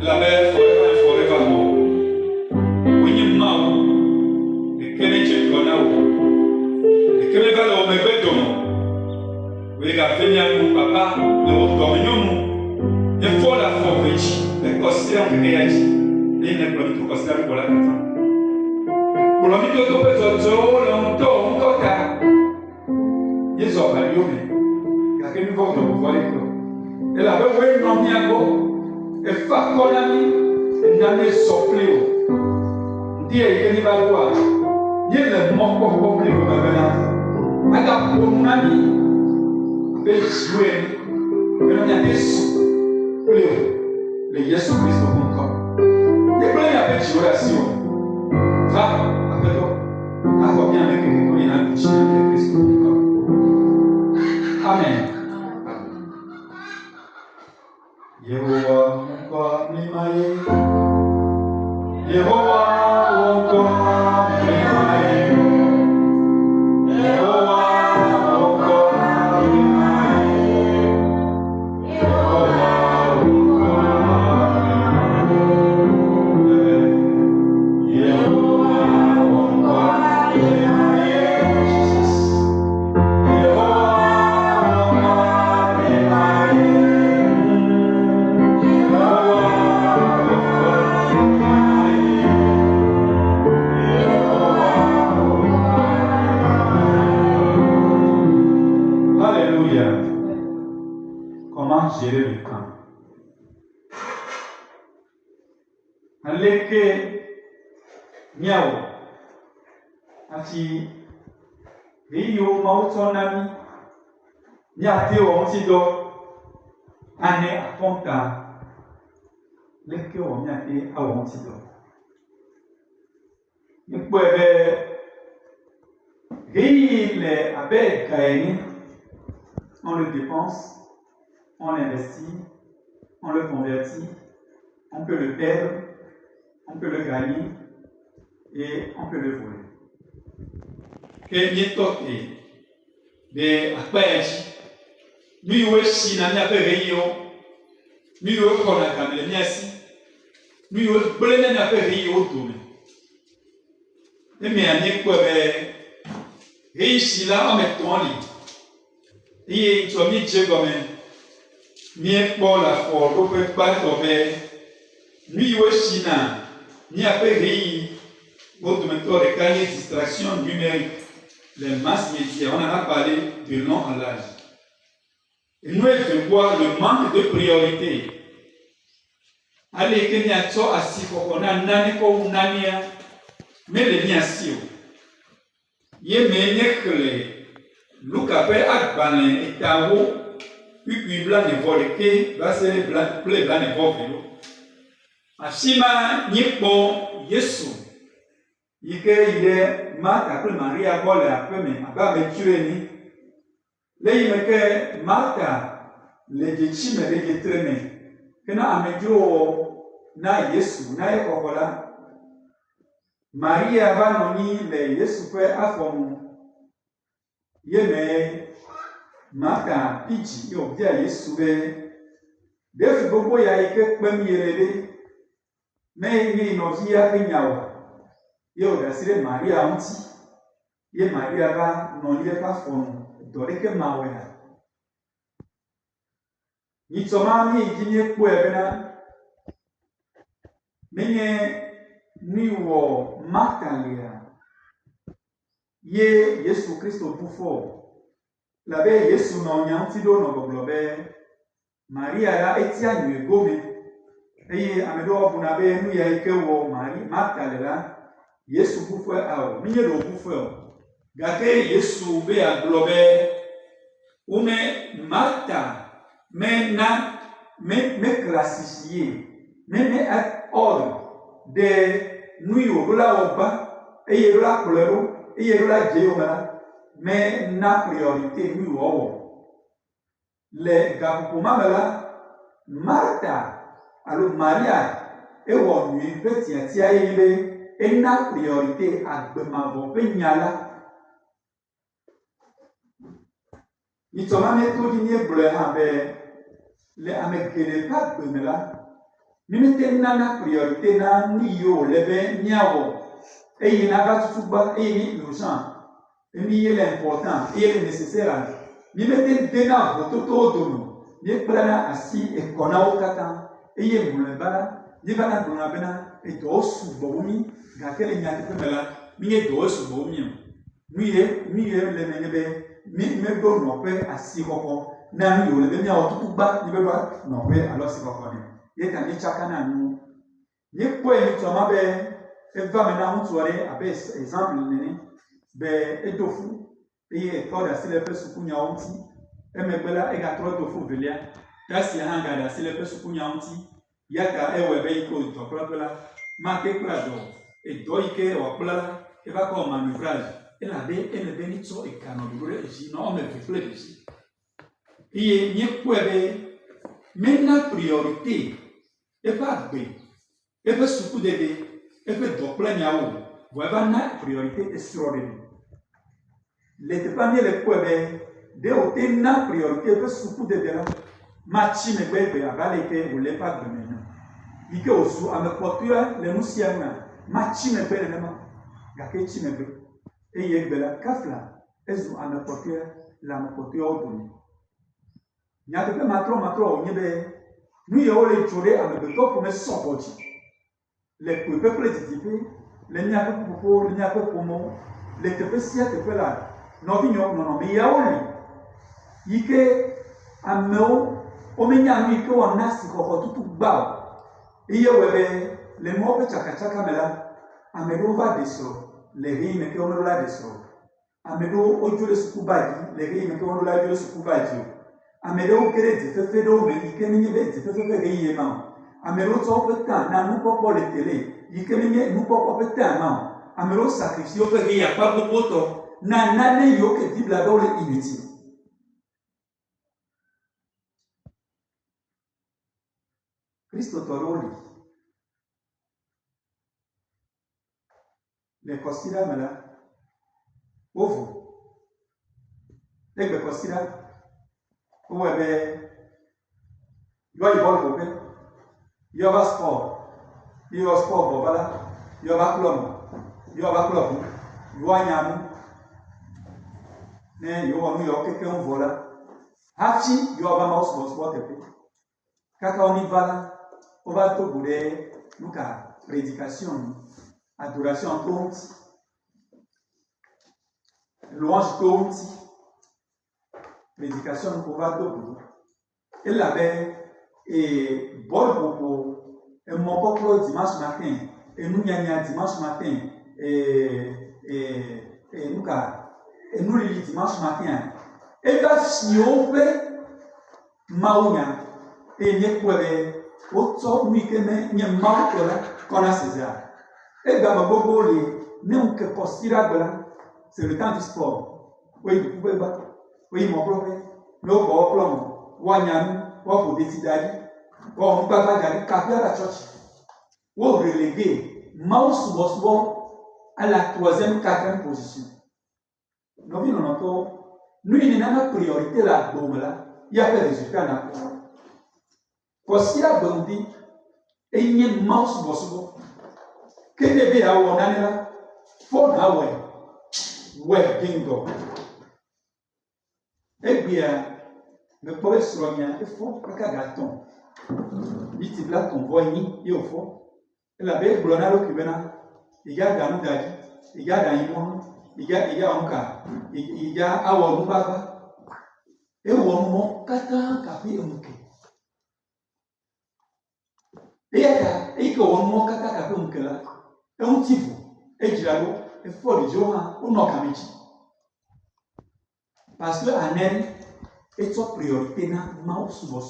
la belle forever more. When you know, the Kennedy Gonao, the Kennedy Omebedomo, we got Fenian Papa, the Dominion, the Fola for which the Costian age, they never to Costa Rica. Polomito to Peto, long Tom Cotta. Yes, of a human. I can vote for it. Et la belle non miago, et fa colami, et n'ame soplio. Dia il cannibale, il le mocco completo come venate. Aga pomani, bel sueni, per non adesso, pleo, le Gesù Cristo con corpo. E plena peggiorazione. Fa, però, la dobbiamo che noi non vicino di Cristo con corpo. Amen. Yehovah Mungu mlimaye, Yehovah Mungu mlimaye, Yehovah Mungu mlimaye, Yehovah Mungu mlimaye, Yehovah Mungu mlimaye, Jesus, Yehovah Mungu mlimaye. Comment gérer le camp? Aleke miao ati hiyo mautonami nyate ontido ane aponta leke o nyate awontido nipo ebe le abe kaeni on le dépense, on l'investit, on le convertit, on peut le perdre, on peut le gagner et on peut le voler. Que ni toque de akpaji, mi weshi na nya pereyo, mi we kona kamele nyasi, mi we blene na pereyo dome. Emi ani kwa be reishi la ometoni. Et tu as mis Dieu comme mieux pour la foi, pour ne pas tomber. Lui aussi, ni après rien, votre méthode de gagner distraction numérique, les masses médias, on en a parlé de long en large. Et nous, il faut voir le manque de priorité. Allez, Kenya, tu as assis pour qu'on a nani pour nania, mais les miens si. Il y a Luka pe akbane itawo puis blanc ne vole ke va se blanc ple blanc ne vole ashima nipo Yesu ike ile Martha pe Maria bole ape me aba me tueni le yimeke Martha le jechime le jetreme kena amejo na Yesu na ekokola Maria va noni le Yesu pe afomu Yeme Martha pichi yo dia Yesu be defi gbogbo ya ike pem yerebe me ni no via kenyawo yo da sire Maria onti ye Maria ba no ye pa fonu dore ke mawena ni toma mi jinye ku ebena menye ni wo Martha lia Ye Yesu Christo bufo la be Yesu no nyantido no globe Maria la etia nwe gome eye amedo obuna be nu ya ike wo Maria Magdalena Yesu bufo awo minye do bufo gake Yesu be a globe une Martha me classifié me at ordre de nu yo la oba eye la plero et il y a des mais na priorité nous les gars pour Martha alors Maria et on lui petit tia et na priorité à bemavo penyala ni toma me to di ni bleu habe le amekele pas bemela Mimete nana priorité na ni yo lebe niawo. Et il n'a pas tout bas et il urgent. Et il est important et il est nécessaire. Mimete dena vototo dono. Ni plana asi e kona okata. Et il est moulebala. Ni vana dona bena et do subomi. Gakele nyate pemela. Mi do subomi. Mi le menebe. Mi me do nope asi koko. Na mi yo lebe niawo tout bas. Ni beba nope alors si koko ne. Yeta ni chakana nu. Ni kwe ni toma be. Et va maintenant on avec exemple nene be edofu et toda si le pesu kunya onti e megbela e ga tro dofu velia kasi hanga da si le pesu kunya onti yaka e we be ko to propela ma ke kula do e do ike o kula e va ko manœuvrage e la be e me benito e kano dure e si no me fle de si e ni kwebe mena priorité e va be e be suku de et que donc plein yaou, voilà na priorité extraordinaire. Les premiers les quoi de ôter na priorité que surtout de là, match me bébé à valer ou les pas de maintenant. Il que aussi à me porter les moussiana, match me bébé les mains, gâter me bébé. Et il y a bella kafla, elles ont à me porter la me porter au donné. Il y a des matro, nous y a les tourés à me bébé pour me sortir. Les peuples édifés, les niaques pour les niaques pour moi, les tepesias te fait là. Non, non, mais il y a aussi. Il y a un mot, au menya lui que on a si qu'on tout bas. Il y a les mots que chaka mais là, amedo va descendre, les rimes que on l'a descendre. Amedo ojo le sukubaji, les rimes que on l'a le sukubaji. Amedo crédit fait d'eau, mais il n'y a pas de rien. Amelo peut na nous pas les télé, il que nous pas peut non. Amelo sacrifice au fait il y a pas de poto, na nane yo que dit la dole inutile. Christo toroli. Les considère là. Ovo. Les considère. Ou ben yo il vole copain. Il y a sport, il y a sport, voilà, il y a club, il y a club, il y a nyam, mais il y a New York quelqu'un voilà. Hachi, il y a vraiment sport et puis. Quand on y va là, on va tout bouler, nous car prédication, adoration compte, louange compte, prédication on va tout bouler. Et là-bas. Et bon pour mon peuple dimanche matin et nous nyanya dimanche matin et nous les dimanche matin et là si on peut maounya et ne pouvait autant nous que mais mal qu'on a César et dans ma bobo les nous que considérable c'est le temps du sport oui vous pouvez battre oui mon propre nos beaux plans wanyam pour décider, pour pas d'aller capter la church, ou reléguer, mouse à la 3e, 4e position. Nous vivons encore, nous il y a une priorité là, il y a des résultats là. Parce qu'il y a bondi, et il y a une mouse que début à on a là, pour la ouais, bingo. Eh bien, le poète soignant est fort, pas qu'à gâton. Il dit là, ton voyni, il est au fond. Et la belle blonde qui vient, il y a dans le dadi, il y a dans le monde, il y a un cas, il y a à Wambaba. Et Wammo, Katan, Kapi, et Mouké. Et il y a Wammo, Katan, Kapi, Mouké là. Et un petit bout, et Gilalo, et fort de Johan, ou non Kamichi. Parce que Anel, et toi priorité na mau subo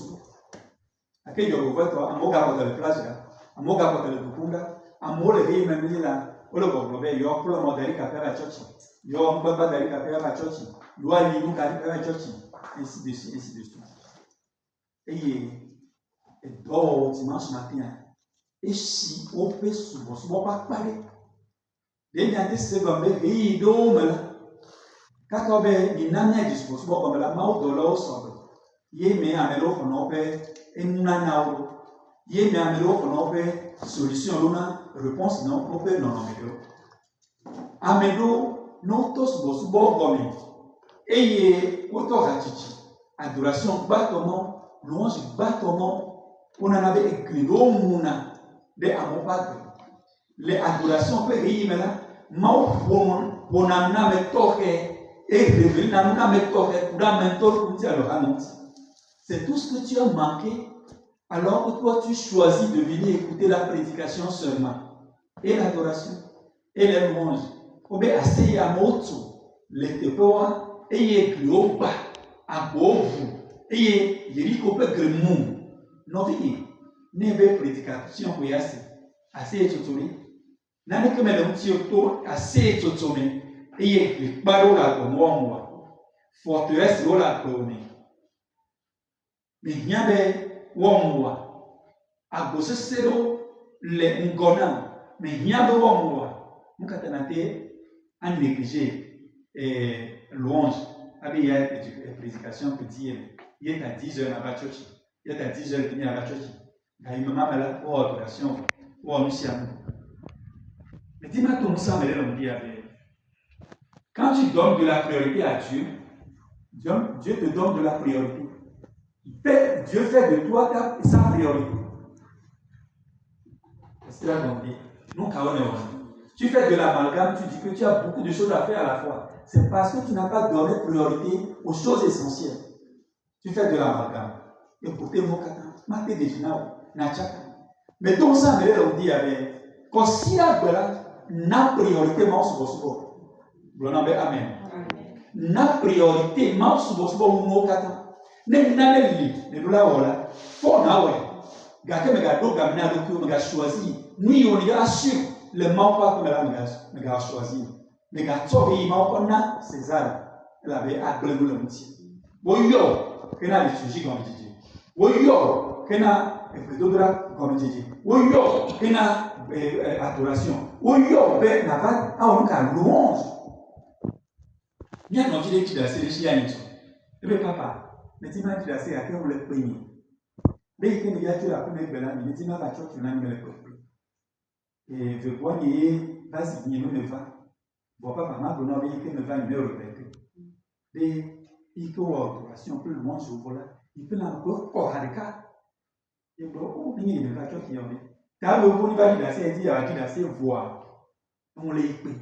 aquele jogo vai to amoga kwa le place là amoga kwa le bukunda amole hii mimi la ole go be yo pro modeli ka pera church yo mbaba dari ka pera church yo ali nu ka pera church ainsi de suite et do dimanche matin et si on peut subo pas parler des gens se vont be do mala quand il n'a pas disposition comme la mort de l'eau sobre, il met un mélo qu'on appelle un nanao, Il y a une solution, une réponse, non, on peut non, Amédo, non, tous, vos borgomés. Et auto ratiti. Adoration, bâtonnement, louange, bâtonnement. On en avait écrit, mouna, de amour padre. Les adorations, peut y là, mao, on a me toque, et révélé, on a me toque, pour la mentor, c'est tout ce que tu as manqué. Alors que toi, tu choisis de venir écouter la prédication seulement. Et l'adoration. Et les louanges. Obe assez à moto. Les tepoa. Et y est plus bas. À bovu. Et y est peut gremou. Non, vini. Nebe prédication pour y assez. Assez étouré. N'allez que me petit auto. Assez étouré. Et y est plus bas là comme moi. Forteresse là comme mais il y a des womwa. A gosse sero le ngona. Mais il y a des womwa. Nous catanate en négligé louange. Il y a une prédication qui dit il y a 10 heures à la church. Il y a 10 heures à la church. Il y a une maman là pour adoration. Pour annoncer à nous. Mais dis-moi tout ça, mais là on dit quand tu donnes de la priorité à Dieu, Dieu te donne de la priorité. Dieu fait de toi sa priorité. C'est là qu'on dit. Nous, tu fais de l'amalgame, tu dis que tu as beaucoup de choses à faire à la fois. C'est parce que tu n'as pas donné priorité aux choses essentielles. Tu fais de l'amalgame. Et pour tes mots, maté des finaux, mais ton sang, on dit avec. Quand si la n'a priorité, mon sous-bosso. Amen. Na priorité, mon sous-bosso, mon kata. Ne naleli ne dola wala fo na we gake me ga do ga na do ko me ga choisir ni on ga assure le man pas que me ga choisir me ga tori ma ko na César la be a glego le mti wo yo ke na liturgie comme dit wo yo ke na pedodra comme dit wo yo ke na adoration wo yo be na va a on ka louange bien non dit que c'est les chiens et papa mais tu m'as dit assez à quel on le paye. Mais il y a tu la première belle année, mais tu m'as la chose, tu n'as pas le paye. Et je vois qu'il y a pas si bien me va. Bon, papa, maman, on a dit que me va une heure répéter. Et il faut adoration, peu le monde sur voilà. Il peut encore radical. Et bon, oh, il y a une voiture qui en est. T'as le bon va dire assez, il y a dit assez voir. On les paye.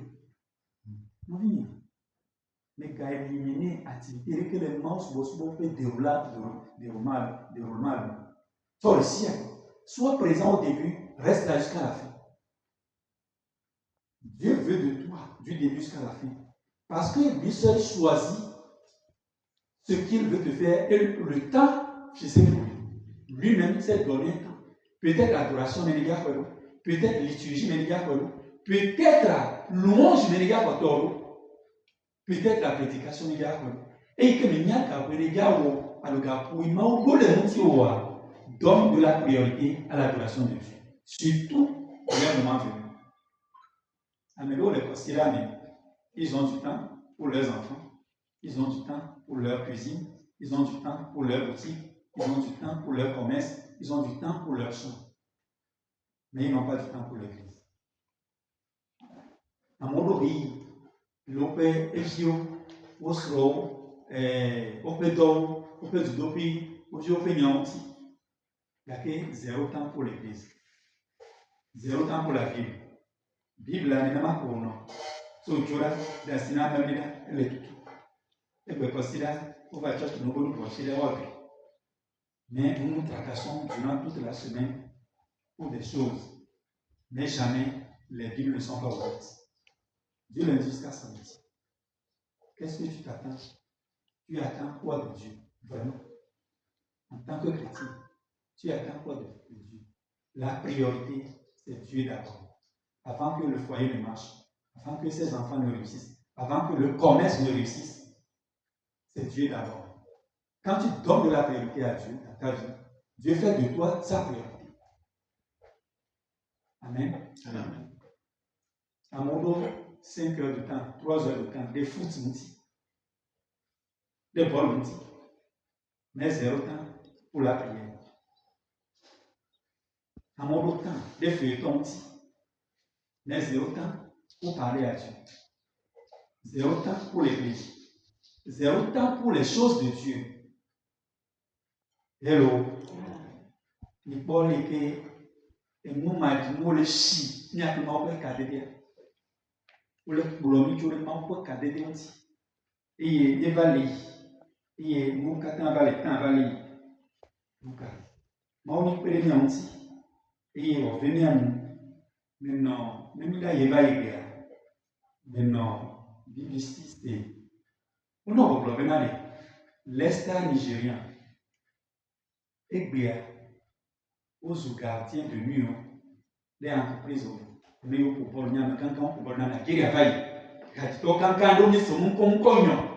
Non, il mais qu'à éliminer activité que les manches vont faire déroulement. Sur le siècle, sois présent au début, reste là jusqu'à la fin. Dieu veut de toi du début jusqu'à la fin. Parce que lui seul choisit ce qu'il veut te faire et le temps, je sais pour lui. Lui-même s'est donné un temps. Peut-être l'adoration, mais les gars, peut-être liturgie, mais les gars, peut-être la louange, mais les gars, peut-être la prédication des gars. Et que les gars, donne de la priorité à l'adoration de Dieu. Surtout au moment venu. Amélo, les postillants, ils ont du temps pour leurs enfants, ils ont du temps pour leur cuisine, ils ont du temps pour leur boutique, ils ont du temps pour leur commerce, ils ont du temps pour leur champ. Mais ils n'ont pas du temps pour l'église. À mon pays, l'opé Echio, Oslo, Opédo, Opédopi, Opénianti, il y a zéro temps pour l'église. Zéro temps pour la Bible. Bible, là, il n'y a pas pour nous. So, tu as la sina, elle est tout. Et puis, parce que là, on va chercher nos bonnes considérations. Mais nous nous tracassons durant toute la semaine pour des choses. Mais jamais les Bibles ne sont pas ouvertes. Dieu lundi jusqu'à samedi. Qu'est-ce que tu t'attends? Tu attends quoi de Dieu? Vraiment. En tant que chrétien, tu attends quoi de Dieu? La priorité, c'est Dieu d'abord. Avant que le foyer ne marche, avant que ses enfants ne réussissent, avant que le commerce ne réussisse, c'est Dieu d'abord. Quand tu donnes de la priorité à Dieu, à ta vie, Dieu fait de toi sa priorité. Amen. Amen. À mon dos, 5 heures de temps, 3 heures de temps, des foot des bols mais 0 temps pour la prière. à mon autre temps, des feuilletons, mais zéro temps pour parler à Dieu. Zéro temps pour l'église. Zéro temps pour les choses de Dieu. Hello. Ni pas les que et nous m'avons le chi, ni à tout le monde peut cader. Ou le boulot, tu le monde peut cader aussi. Et les valets, et nous quand valet, quand valet. Donc, moi on peut les dire aussi. Et on venait à nous. Maintenant, même là il va y aller. Maintenant, justice et on a un problème allez. L'Est nigérien est bien aux gardiens de nuit, les entreprises, mais au pouvoir n'y a pas quand on peut n'a pas qu'il y a pas. Quand on est sur mon cognon,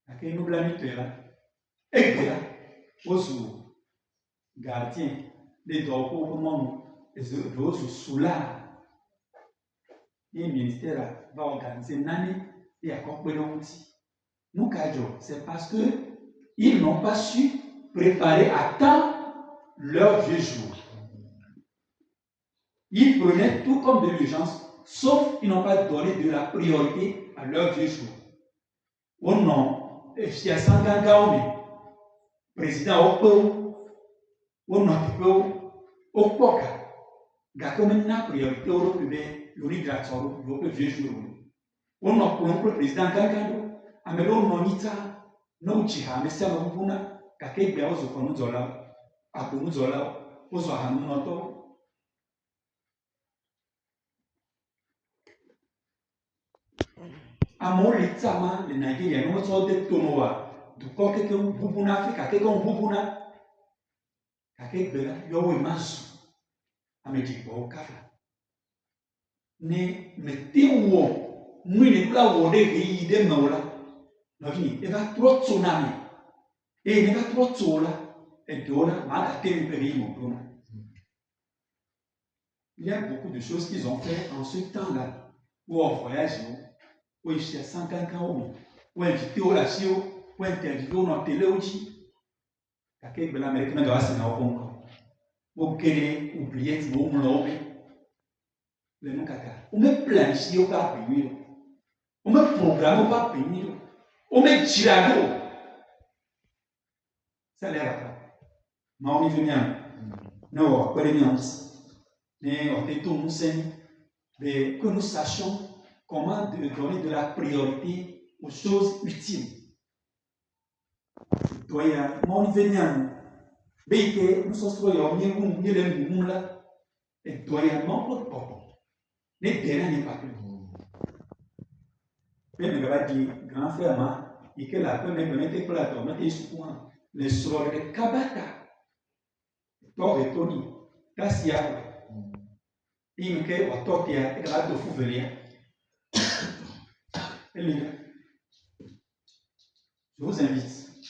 à quel nous l'habitude là, est bien aux gardiens des droits au monde et aux soulats. Et le ministère va organiser une année et accompagner l'outil. Nous, c'est parce qu'ils n'ont pas su préparer à temps leur vieux jour. Ils prenaient tout comme de l'urgence, sauf qu'ils n'ont pas donné de la priorité à leur vieux jour. Au nom, il y a 50 ans, président au nom au Poka, il y a comme une priorité au l'immigration, au vieux jour. Au nom pour le président Gangado, à Melo Monita, non, Chiha, mais c'est un bouna, Kake Biaos au Konuzola, à Konuzola, aux Ahanoto. À mon litama, les Nigériens, nous sommes des tonoa, du corps que vous boubuna, fait Kake comme boubuna, Kake Bela, yo et Masu, à Medipo, Kafa. Ne, mettez-vous, nous ne pas où des idées, non là. Il va trop tsunami. Et il va trop tsola. Et dola, ma terre pays mon don. Il y a beaucoup de choses qu'ils ont fait en ce temps-là. Où on voyage, où il y a 50 ans, où invité au Lachio, où interviewé au télé aussi. Quelqu'un de l'Amérique n'a pas de Congo. Où qu'elle oublié, où on l'a le nom caca. Où me planifié au pas pays. Où me programme au pas pays. Où me tirago. Ça l'air là. Mais on y vient. Non, pas les nuances. Mais on est tout mais que nous sachions comment donner de la priorité aux choses utiles. Doya, mon venant, béque, nous sommes ni les moula, et doya, mon pot papa. Les terrains n'est pas plus. Mais le gars dit, grand frère, et que la première bonne plateau, mettez ce point, les sorores de Kabata, Tor et Tony, Tassia. Il me dit, Otokia, et la de Fouvelia.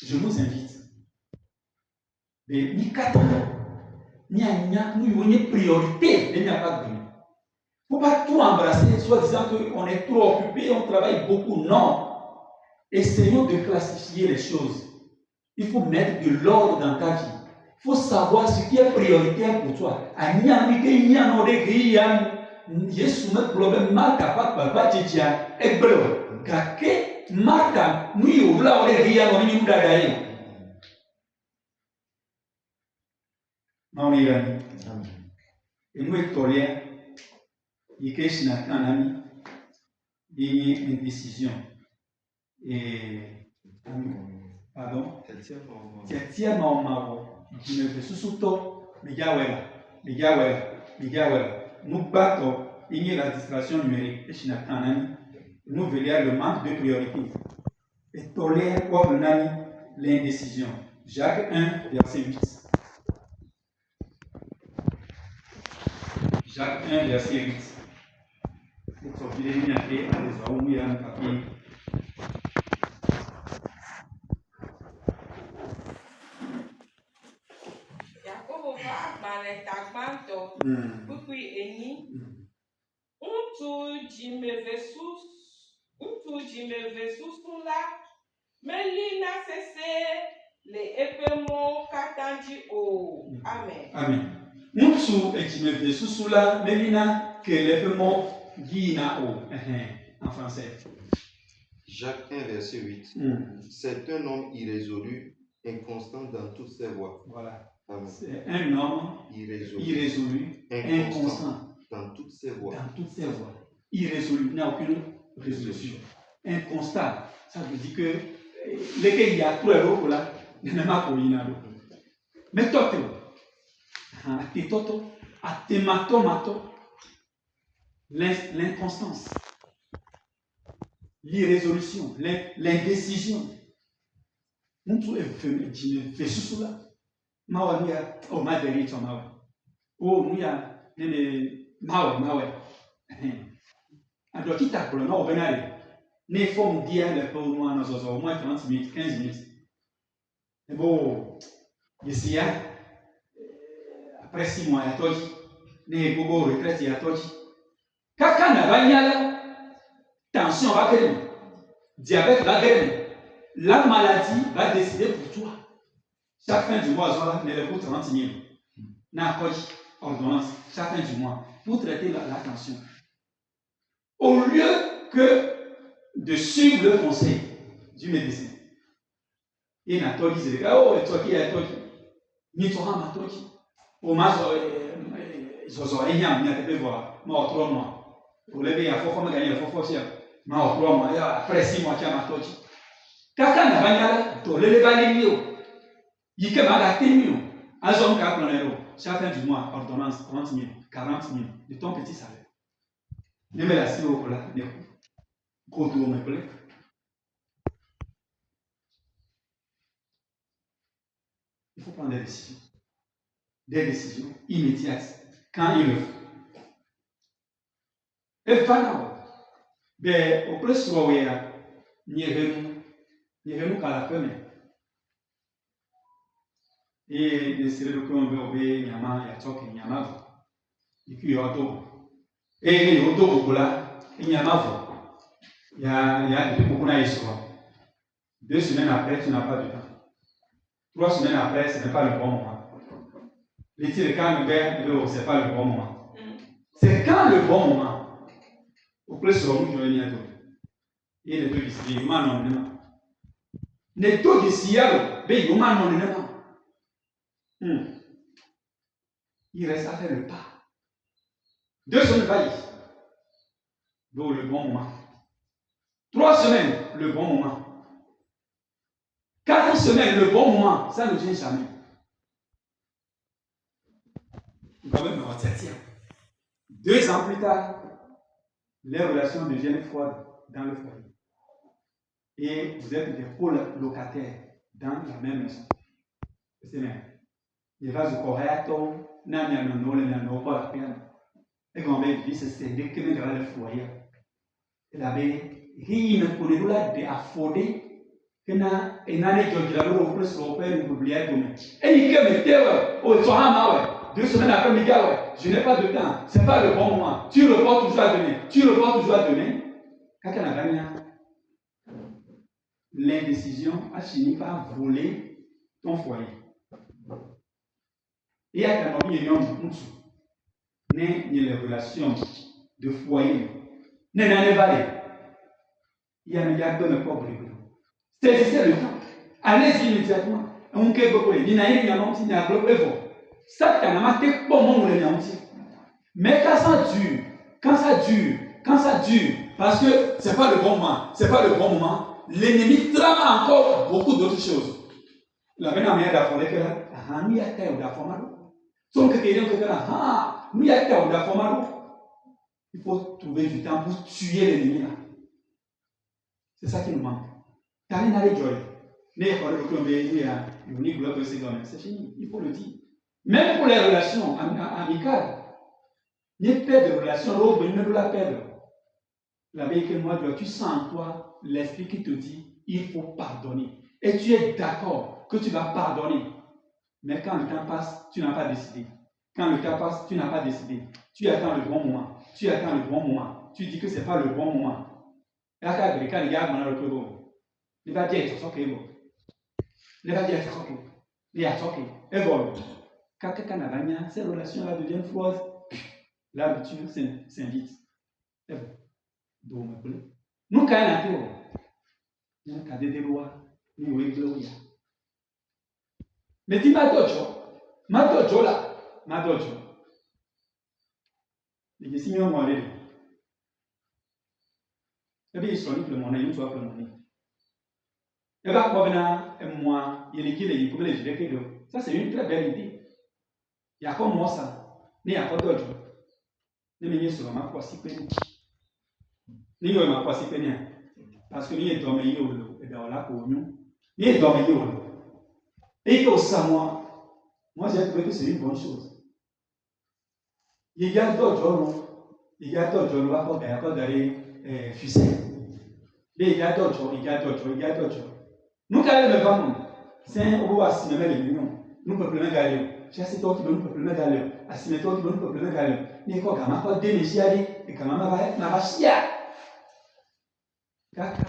Je vous invite. Mais ni quatre ni une priorité, il n'y a pas de. Il ne faut pas tout embrasser, soit disant qu'on est trop occupé, on travaille beaucoup. Non. Essayons de classifier les choses. Il faut mettre de l'ordre dans ta vie. Il faut savoir ce qui est prioritaire pour toi. Yesu me problème marca pas titia ebro kake marca nous youla ore ria no ni mudadaye non irani et nous étolia yikesh na kanami une décision et pardon c'est maman qui me fait sous-to migawela nous battons la distraction numérique et nous veillons le manque de priorité et tolère quoi l'indécision. Jacques 1, verset 8. Jacques 1, verset 8. Pour sortir les lignes à les hommes, il y a un papier. Melina cessé les épémons qu'attendit au. Amen. Amen. Ŋutsu edzimeve susu la memina que les mots yina o en français. Jacques 1, verset 8. C'est un homme irrésolu, inconstant dans toutes ses voies. Voilà. Amen. C'est un homme irrésolu, inconstant dans toutes ses voies. Dans toutes ses voies. Irrésolu, il n'y a aucune résolution. Inconstant, ça veut dire que les qu'il y a trop d'eau là, il n'y a pas de l'eau. Mais toi, l'inconstance, l'irrésolution, l'indécision. Nous fait sous là. Mawania, oh, ma dérite, oh, nous y a des mawe. Alors, qui t'a pour le nom, Benale? Ne faut dire le peu au moins 30 minutes, 15 minutes. Et bon, ici, après 6 mois, il y a tout dit. Ne bobo retraite, il y a tout dit. Kaka n'a pas là, tension va gagner, diabète va gagner. La maladie va décider pour toi. Chaque fin du mois, on a pour 30 000. N'a pas ordonnance, chaque fin du mois, pour traiter la tension. Au lieu que de suivre le conseil du médecin, il n'a pas dit, oh, et toi qui es toi qui, ni toi, ma toi qui, au moins, il y a un peu voir, moi, 3 mois. Pour les pays, il faut me gagner, il faut faire, moi, 3 mois, après 6 mois, il y a ma toi qui. Kaka n'a pas là, tu les balles mieux. Il y a ma mieux. Un homme qui a plein chaque fin du mois, ordonnance 30 000, 40 000 de ton petit salaire. Ne me laissez pas là, ne contour me plaît. Il faut prendre des décisions immédiates quand il le faut. Et finalement, au plus souvent, n'y est-ce qu'à la première. Et les séries de Colombo, il y a ma et puis il y a tout. Et il y a tout là, il y a ma voix. Il y a beaucoup d'histoire. 2 semaines après, tu n'as pas de temps. 3 semaines après, ce n'est pas le bon moment. Les tirs de quand ce n'est pas le bon moment. C'est quand le bon moment. Au plus souvent, nous jouons à tout. Et les deux qui se disent, non. Les deux qui se disent, non. Il reste à faire le pas. 2 semaines vaillent. Donc le bon moment. 3 semaines, le bon moment. 4 semaines, le bon moment. Ça ne vient jamais. Quand même, on s'attire. 2 ans plus tard, les relations deviennent froides dans le foyer. Et vous êtes des colocataires dans la même maison. C'est bien. Il va se correcto, non, pas la peine. Et quand même, c'est dès que dans le foyer. Il avait rien pour nous là d'afforder que na enane jojila lo plus européen pour oublier demain. Et il que metteur au Sohama 2 semaines après Miguel, je n'ai pas de temps, c'est pas le bon moment. Tu reportes toujours à demain. Quand on a gagné, l'indécision a fini par voler ton foyer. Et à ta vie, il y a les relations de foyer. Il y a un milliard de pauvres. Saisissez le temps. Allez-y immédiatement. On peut beaucoup. Il n'y a rien à mentir, il n'y a pas de ça, tu n'as pas bon moment le mentir. Mais quand ça dure, parce que c'est pas le bon moment, l'ennemi trame encore beaucoup d'autres choses. La peine à m'aider à faire que là, nous y a terre d'affaire. Donc, nous y a terre d'affaire. Il faut trouver du temps pour tuer l'ennemi là. C'est ça qui nous manque. C'est fini, il faut le dire. Même pour les relations amicales, il y a pas de relation, l'autre ne peut la perdre. La veille que moi, tu sens en toi l'esprit qui te dit il faut pardonner. Et tu es d'accord que tu vas pardonner. Mais quand le temps passe, tu n'as pas décidé. Quand le temps passe, tu n'as pas décidé. Tu attends le bon moment. Tu dis que ce n'est pas le bon moment. Et quand il y a un peu il va dire, c'est ok. Il va dire, c'est ok. Il y a ok. Et voilà. ces relations-là deviennent froides. La rupture s'invite. C'est bon. Nous, quand on a des lois, nous, gloria. Mais dis Madojo là, Madojo. Les signes m'ont allé. Et bien, ils sont le monnaie, ils sont le monnaie. Et bien, moi, il est comme les idées. Ça, c'est une très belle idée. Il y a comme moi ça. Il y a pas d'autre. Il y a sur ma poisse pénie. Il y a ma poisse pénie. Parce que il y a dormi au lot. Et bien, là, pour nous, il y a dormi au lot. Et que ça, moi, j'ai trouvé que c'est une bonne chose. Il y a d'autres gens, il y a d'autres gens, il y a pas d'aller fusil. Il y a d'autres gens, il y a d'autres gens, il y a d'autres gens. Nous, quand même, nous, c'est un roi à s'y mettre l'union. Nous, ne pouvons pas galer. J'ai assez toi qui veut, nous, ne pouvons pas galer. À s'y mettre toi qui veut, nous, ne pouvons pas galer. Mais quoi, quand même, déméchier, et quand même, ma va chier. Kaka.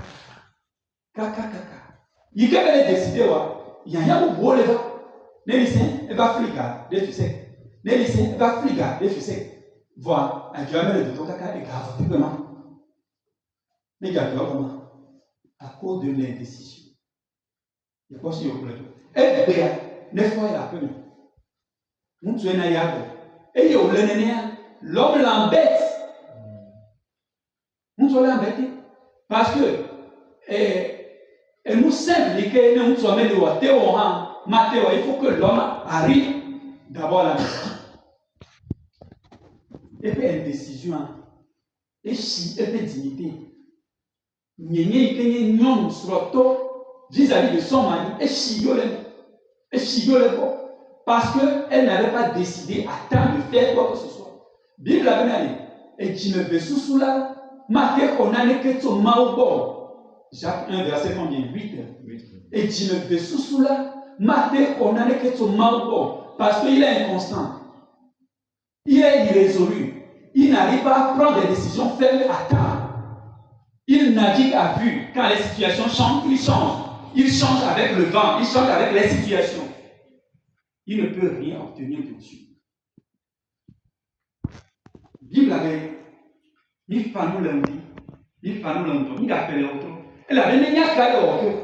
Il y a décidé, il y a un beau lever. Les lycéens, elle va fliquer, les fusées. Les lycéens, elle va fliquer, les fusées. Voilà, un diamètre de ton caca est grave, simplement. Mais il y a comment? À cause de l'indécision. Il y a pas si vous voulez. Et bien, 9 fois, il a appelé. Nous tuons un yago. Et il y a l'homme l'embête. Nous tuons l'embêter. Parce que, et nous s'impliquer, nous sommes les rois, Matthieu, il faut que l'homme arrive d'abord à la maison. Et puis, une décision. Et si, et puis, dignité. N'y vis-à-vis de son mari, et si, parce qu'elle n'avait pas décidé à temps de faire quoi que ce soit. Bible a bien allé. Et tu me fais sous là, Matthieu, on a les que ton maobo. Jacques 1, verset combien? 8. Et tu me fais sous là, Matthieu, on a les que ton maobo. Parce qu'il est inconstant. Il est irrésolu. Il n'arrive pas à prendre des décisions fermes à temps. Il navigue à vue. Quand les situations changent, il change. Il change avec le vent, il change avec les situations. Il ne peut rien obtenir de Dieu. Bible avait il fa nous lundi, il fa nous lundi, il appelle l'autre. Elle avait mis un cadeau.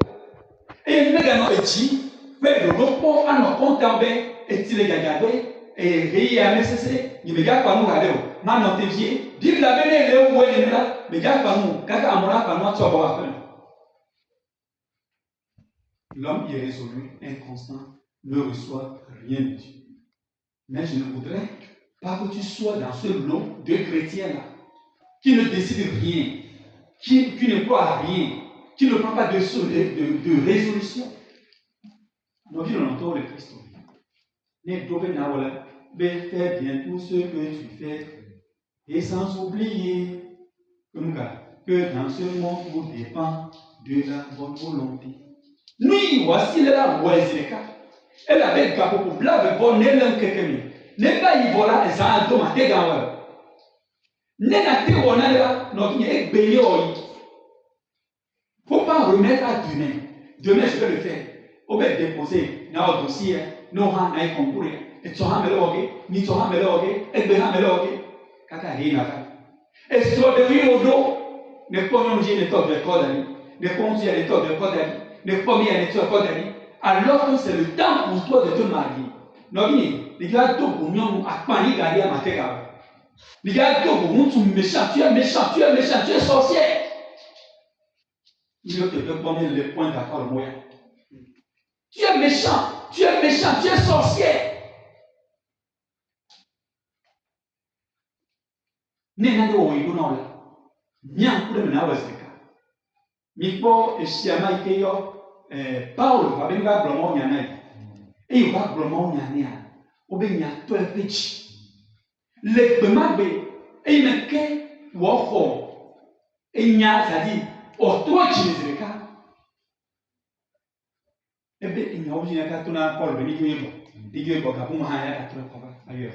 Et il m'a dit, fait le repos à nos comptes en bain, et il est gagné, et il a nécessaire, il me garde pas nous regarder. Maintenant, t'es vieux, Bible avait les où elle est là, mais garde pas nous, quand à mon pas nous, tu vas voir après. L'homme irrésolu, inconstant, ne reçoit rien de Dieu. Mais je ne voudrais pas que tu sois dans ce lot de chrétiens-là, qui ne décident rien, qui ne croient à rien, qui ne prend pas de résolution. Nous vivons longtemps le Christ. Fais bien tout ce que tu fais, et sans oublier que dans ce monde, vous dépend de la bonne volonté. Nous, voici la Wazireka. Elle avait gagné pour blâmer bon n'élève quelqu'un. N'est pas y voilà et ça a dommagé gagneur. N'est pas on a là donc il est béni. Faut pas remettre à demain. Demain je vais le faire. On va déposer dans le dossier. Nous on a concours. Et tu as melogué, ni tu as melogué, et bien melogué. Kaka rien à faire. Et sur le rio d'eau, ne pas manger les top de code, ne pas manger les top de code. Ne pas bien les top de alors que c'est le temps pour toi de te marier. Non, les gars, tout pour nous, à panique à dire à ma tête. Les gars, tout pour nous, tu es méchant, tu es méchant, tu es méchant, tu es sorcier. Il te peut prendre les points d'accord, moi. Tu es méchant, tu es méchant, tu es sorcier. N'est-ce pas où il nous là? Bien, pour le mener à Westeka. Mipo et Siama Ikeyo. Paul va venir à Blomon Yana. Et il va Blomon Yana. Au Benya, toi le pitch. Le Bemabé, et il me qu'est Wofo. Et il y a, ça dit, au toi qui les écarts. Et bien, il y a aussi un carton à Paul, mais il y a un Bogabou Mahaya à toi, ailleurs.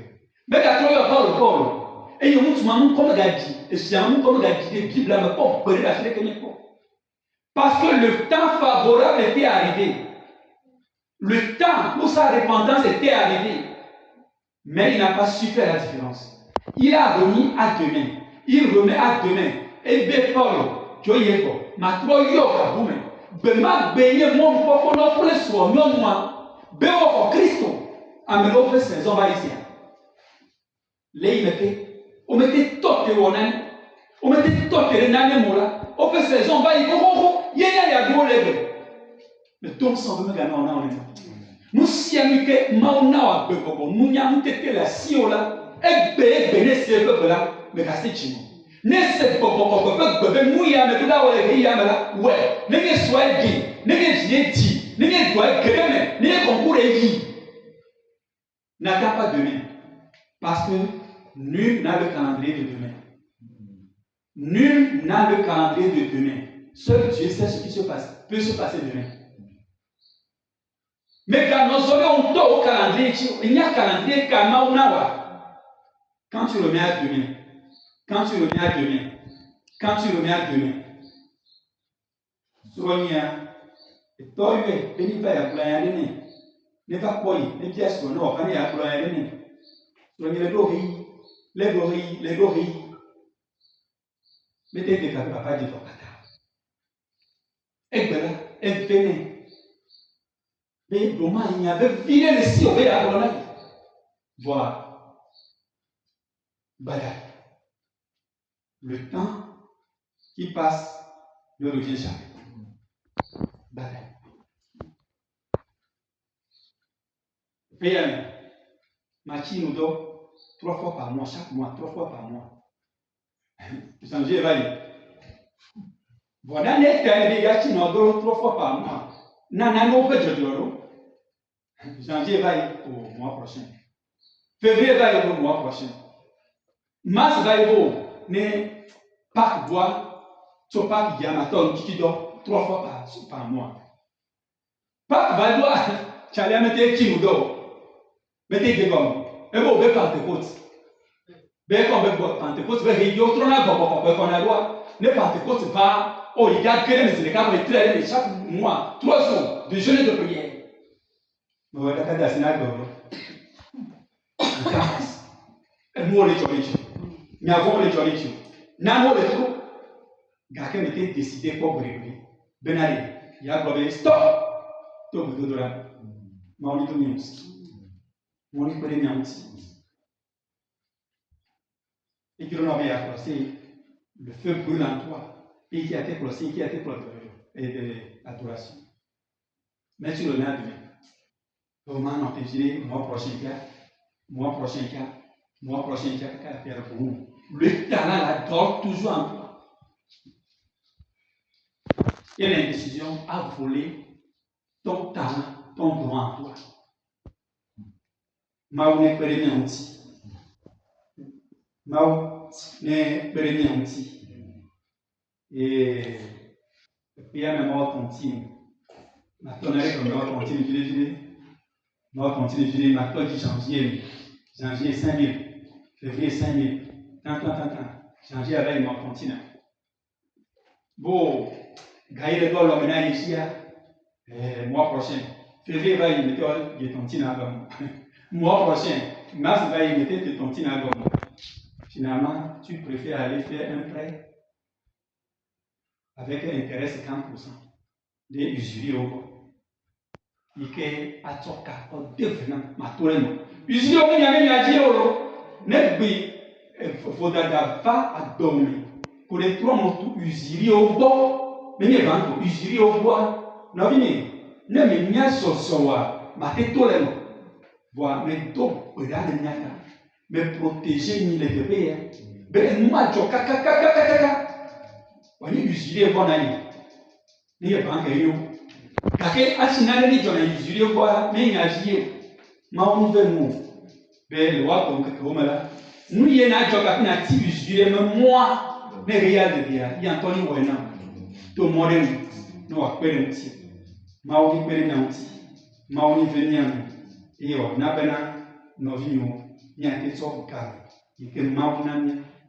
Mais à toi, Paul. Et il y a un monde comme Gadi. Et c'est un monde comme Gadi, et Bible n'a pas brûlé la flèche. Parce que le temps favorable était arrivé. Le temps où sa repentance était arrivée. Mais il n'a pas su faire la différence. Il a remis à demain. Il remet à demain. Et bien, Paulo, tu es bon. Ma toi, yo, kaboume. Bema, benye, mon papa, non, pour les soins, non, moi. Béo, pour Christo. Amelo, pour ces hommes ici. Les mettez. On mettait tout les wonan. On mettait tout les nanes, mola. On fait ces hommes ici. Yéya, y'a gros lèvres. Mais donc, sans me gagner, on a nous sommes que mauna beko nous nyam tete la siola egbe ne se bebe la me ka se chimo ne se boko bebe mu ya me da wole ke ya me la we ne ke so egi ne ke die ti ne ke do greme ne ke concours yi n'attends pas demain parce que nul n'a le calendrier de demain. Nul n'a le calendrier de demain. Seul Dieu sait ce qui peut se passer demain. Mais quand nous sommes au calendrier, il y a un calendrier quand tu remets à demain, quand tu remets à demain, quand tu remets à demain, Sonia, et toi, tu es pas à plaindre, ne va pas y, ne pièces non, on va y à plaindre. Sonia, les gorilles, mettez des capables de ton kata. Et bien là, et venez. Mais comment il y avait viré le ciel à Bologna. Voilà. Bada. Le temps qui passe ne revient jamais. Bada. PM. Machi nous donne 3 fois par mois, chaque mois, 3 fois par mois. Janvier va y. Voilà, les gars qui nous donne 3 fois par mois. Nana, nous fait de l'euro. Janvier va y au mois prochain. Février va y au mois prochain. Mars va y au mais Pâques bois, sur Pâques Yamaton qui dort 3 fois par mois. Pâques va y voir, tu allais mettre qui nous dort. Mettez des gommes. Et vous avez Pentecôte. Ben quand vous avez Pentecôte, vous avez dit autre chose qu'on a droit. Ne Pentecôte va, oh il y a que les cas pour les chaque mois, 3 jours de jeûne et de prière. Mais vous avez qu'à synagogue. Et moi les jolies. Mais avant les jolies. N'avons les trous. Quelqu'un était décidé pour brûler. Benali, il y a un stop. Tout le monde là. Mon lit mon lit peut être et qui l'on avait accroché, le feu brûle en toi, et qui a été croisé, qui a été et adoration. Mais tu le mets à demain. Comment on peut dire, mois prochain, mois prochain, faire pour nous. Le talent, la drogue, toujours en toi. Il y a une décision à voler ton talent, ton droit en toi. Maou n'est pas les miens aussi. Maou n'est pas les miens aussi. Et puis, il y a même un tontine. Maintenant, avec un autre tontine, je dis, maintenant, janvier 5 000, février 5 000, janvier avec mon tontine. Bon, gagne le doigt, l'hommage ici, mois prochain. Février va y mettre des tontines à l'homme. Mois prochain, mars va y mettre des tontines à l'homme. Finalement, tu préfères aller faire un prêt avec un intérêt de 50% de usurier au bord. Il y a un toka pour devenir ma tourne. Usurier au bord, il y a un dieu. N'est-ce pas? Faudra va à dormir. Pour les 3 mots, usurier au bord. Mais il y a un usurier au bord. Non, ne me nia sosoa, ma tête tourne. Voilà, mais donc, regarde le niaka. Mais protéger ni les bébés. Ben, moi, je kaka. On est usuré bon année. Il y a pas de kake asina ni jona usuré quoi, mais il y a gié. Ma on veut nous. Ben, le wa comme que là. Nous y en a joka na ti usuré mais moi, mais regarde bien, il y a Anthony Wena. To modem, no akpere nti. Ma on kpere na nti. Ma on venir. Et on a bena novinho, ni a été sur le cas. Et que mauna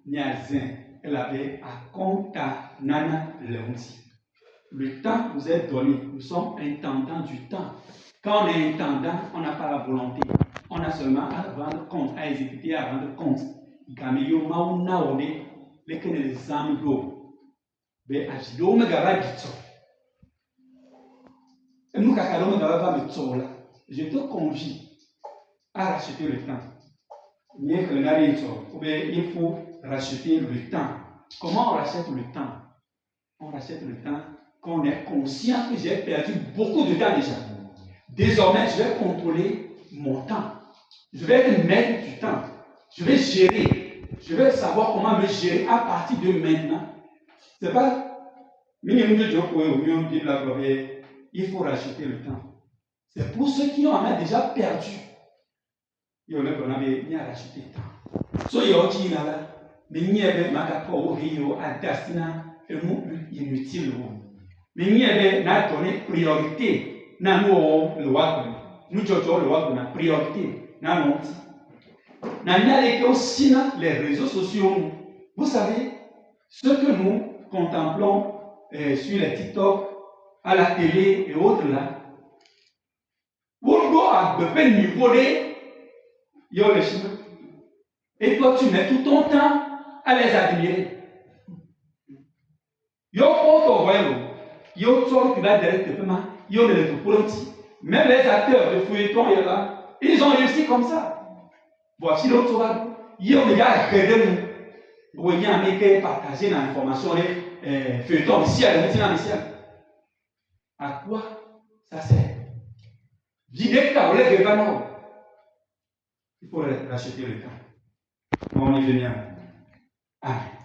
ni a zin. Elle avait à compta nana leonti. Le temps vous est donné. Nous sommes intendants du temps. Quand on est intendant, on n'a pas la volonté. On a seulement à rendre compte, à exécuter, à rendre compte. Gameyo mauna one, les que les âmes d'eau. Mais à Jidome Gava Gitso. Et nous, Kakalome Gava Metsola, je te convie à racheter le temps. Mieux que le narito, il faut racheter le temps. Comment on rachète le temps? On rachète le temps quand on est conscient que j'ai perdu beaucoup de temps déjà. Désormais, je vais contrôler mon temps. Je vais être maître du temps. Je vais gérer. Je vais savoir comment me gérer à partir de maintenant. C'est pas. Il faut racheter le temps. C'est pour ceux qui en ont déjà perdu. Il y a racheté le temps. So il y a aussi là, mais il y avait ma capot rio à Dastina et mon inutile. Mais il y avait n'a donné priorité. N'a nous le wagner. Nous jojo le wagner na priorité. N'a non. N'a n'y a que aussi les réseaux sociaux. Vous savez, ce que nous contemplons sur les TikTok, à la télé et autres là, pour go à peu niveau de yo les chiens. Et toi, tu mets tout ton temps à les admirer. Yo photo voyez yo sort tu vas directement, yo ne les prometi. Même les acteurs de feuilleton là, ils ont réussi comme ça. Voici l'autre là, yo les gars regardez nous. Vous voyez un mec partager l'information les feuilletons ici à ici. À quoi ça sert? L'idée que tu as il faut racheter le temps. On y vient. Amen.